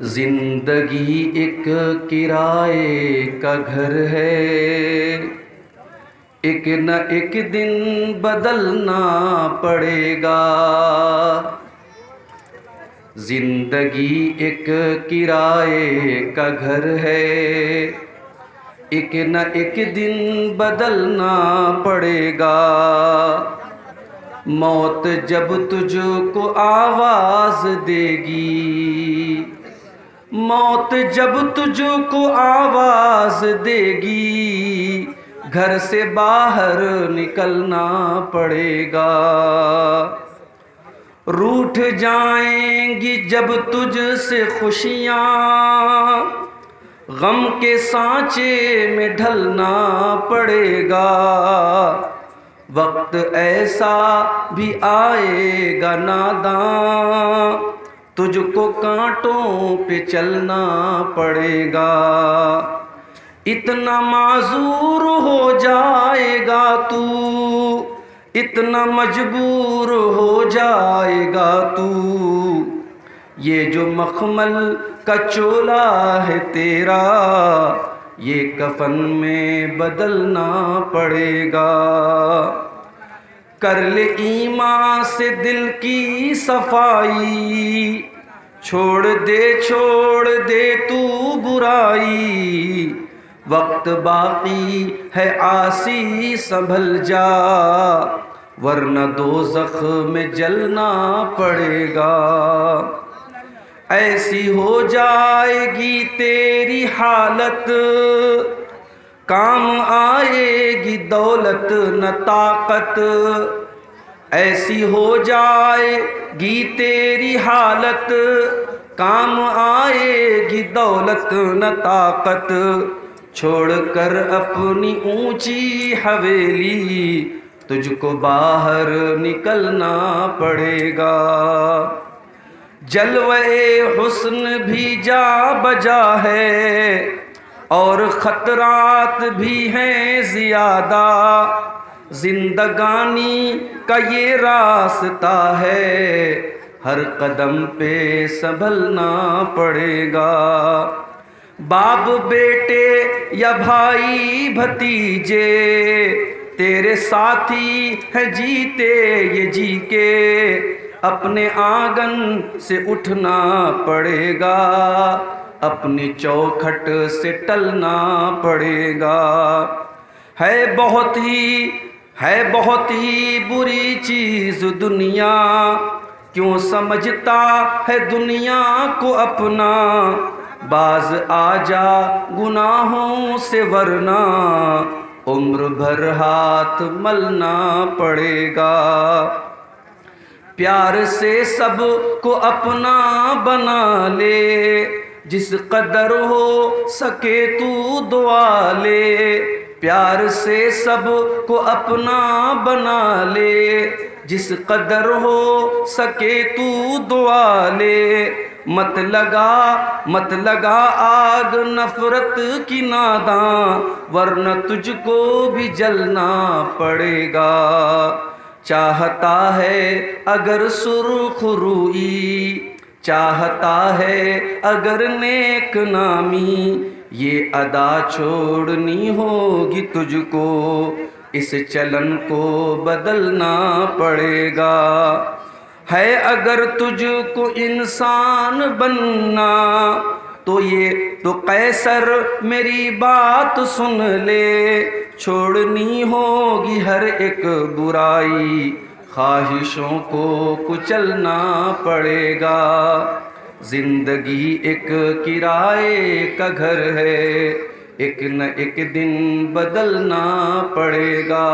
जिंदगी एक किराए का घर है, एक न एक दिन बदलना पड़ेगा। जिंदगी एक किराए का घर है, एक न एक दिन बदलना पड़ेगा। मौत जब तुझको आवाज देगी, मौत जब तुझको आवाज देगी, घर से बाहर निकलना पड़ेगा। रूठ जाएंगी जब तुझसे खुशियाँ, गम के सांचे में ढलना पड़ेगा। वक्त ऐसा भी आएगा नादां, तुझको कांटों पे चलना पड़ेगा। इतना माजूर हो जाएगा तू, इतना मजबूर हो जाएगा तू। ये जो मखमल का चोला है तेरा, ये कफन में बदलना पड़ेगा। कर ले ईमान से दिल की सफाई, छोड़ दे तू बुराई। वक्त बाकी है आसी संभल जा, वरना दोज़ख में जलना पड़ेगा। ऐसी हो जाएगी तेरी हालत, काम आएगी दौलत न ताकत। ऐसी हो जाएगी तेरी हालत, काम आएगी दौलत न ताकत। छोड़कर अपनी ऊंची हवेली, तुझको बाहर निकलना पड़ेगा। जलवे हुस्न भी जा बजा है, और खतरात भी हैं ज़ियादा। जिंदगानी का ये रास्ता है, हर कदम पे संभलना पड़ेगा। बाप बेटे या भाई भतीजे, तेरे साथी है जीते ये जी के। अपने आंगन से उठना पड़ेगा, अपनी चौखट से टलना पड़ेगा। है बहुत ही बुरी चीज़ दुनिया, क्यों समझता है दुनिया को अपना। बाज आजा गुनाहों से वरना, उम्र भर हाथ मलना पड़ेगा। प्यार से सब को अपना बना ले, जिस कदर हो सके तू दुआ ले। प्यार से सब को अपना बना ले, जिस कदर हो सके तू दुआ ले। मत लगा आग नफरत की नादां, वरना तुझको भी जलना पड़ेगा। चाहता है अगर सुरखरुई, चाहता है अगर नेक नामी, ये अदा छोड़नी होगी तुझको, इस चलन को बदलना पड़ेगा। है अगर तुझको इंसान बनना, तो ये तो कैसर मेरी बात सुन ले। छोड़नी होगी हर एक बुराई, ख्वाहिशों को कुचलना पड़ेगा। जिंदगी एक किराए का घर है, एक न एक दिन बदलना पड़ेगा।